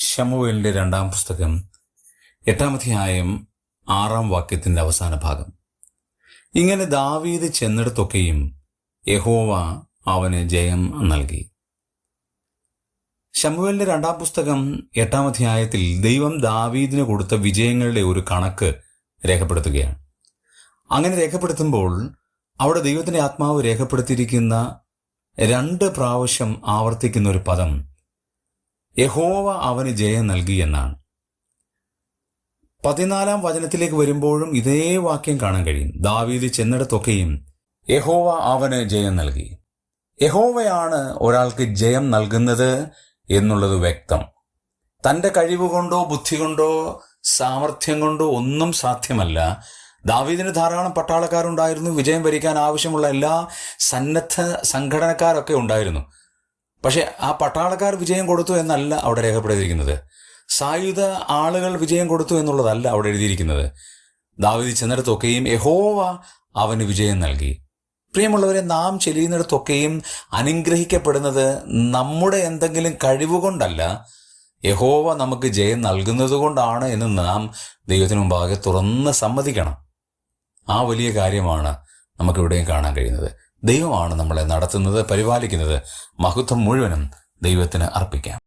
ശമൂവേലിന്റെ 2-ാം പുസ്തകം 8-ാം അധ്യായം 6-ാം വാക്യത്തിന്റെ അവസാന ഭാഗം. ഇങ്ങനെ ദാവീദ് ചെന്നിടത്തൊക്കെയും യഹോവ അവന് ജയം നൽകി. ശമൂവേലിന്റെ 2-ാം പുസ്തകം 8-ാം അധ്യായത്തിൽ ദൈവം ദാവീദിന് കൊടുത്ത വിജയങ്ങളുടെ ഒരു കണക്ക് രേഖപ്പെടുത്തുകയാണ്. അങ്ങനെ രേഖപ്പെടുത്തുമ്പോൾ അവിടെ ദൈവത്തിന്റെ ആത്മാവ് രേഖപ്പെടുത്തിയിരിക്കുന്ന 2 പ്രാവശ്യം ആവർത്തിക്കുന്ന ഒരു പദം യഹോവ അവന് ജയം നൽകി എന്നാണ്. 14-ാം വചനത്തിലേക്ക് വരുമ്പോഴും ഇതേ വാക്യം കാണാൻ കഴിയും. ദാവീദ് ചെന്നിടത്തൊക്കെയും യഹോവ അവന് ജയം നൽകി. യഹോവയാണ് ഒരാൾക്ക് ജയം നൽകുന്നത് എന്നുള്ളത് വ്യക്തം. തൻ്റെ കഴിവുകൊണ്ടോ ബുദ്ധി കൊണ്ടോ സാമർഥ്യം കൊണ്ടോ ഒന്നും സാധ്യമല്ല. ദാവീദിന് ധാരാളം പട്ടാളക്കാരുണ്ടായിരുന്നു. വിജയം വരിക്കാൻ ആവശ്യമുള്ള എല്ലാ സന്നദ്ധ സംഘടനക്കാരൊക്കെ ഉണ്ടായിരുന്നു. പക്ഷെ ആ പട്ടാളക്കാർ വിജയം കൊടുത്തു എന്നല്ല അവിടെ രേഖപ്പെടുത്തിയിരിക്കുന്നത്. സായുധ ആളുകൾ വിജയം കൊടുത്തു എന്നുള്ളതല്ല അവിടെ എഴുതിയിരിക്കുന്നത്. ദാവീദ് ചെന്നിടത്തൊക്കെയും യഹോവ അവന് വിജയം നൽകി. പ്രിയമുള്ളവരെ, നാം ചെല്ലുന്നിടത്തൊക്കെയും അനുഗ്രഹിക്കപ്പെടുന്നത് നമ്മുടെ എന്തെങ്കിലും കഴിവുകൊണ്ടല്ല, യഹോവ നമുക്ക് ജയം നൽകുന്നത് കൊണ്ടാണ് എന്ന് നാം ദൈവത്തിന് മുമ്പാകെ തുറന്ന് സമ്മതിക്കണം. ആ വലിയ കാര്യമാണ് നമുക്കിവിടെയും കാണാൻ കഴിയുന്നത്. ദൈവമാണ് നമ്മളെ നടത്തുന്നത്, പരിപാലിക്കുന്നത്. മഹത്വം മുഴുവനും ദൈവത്തിന് അർപ്പിക്കാം.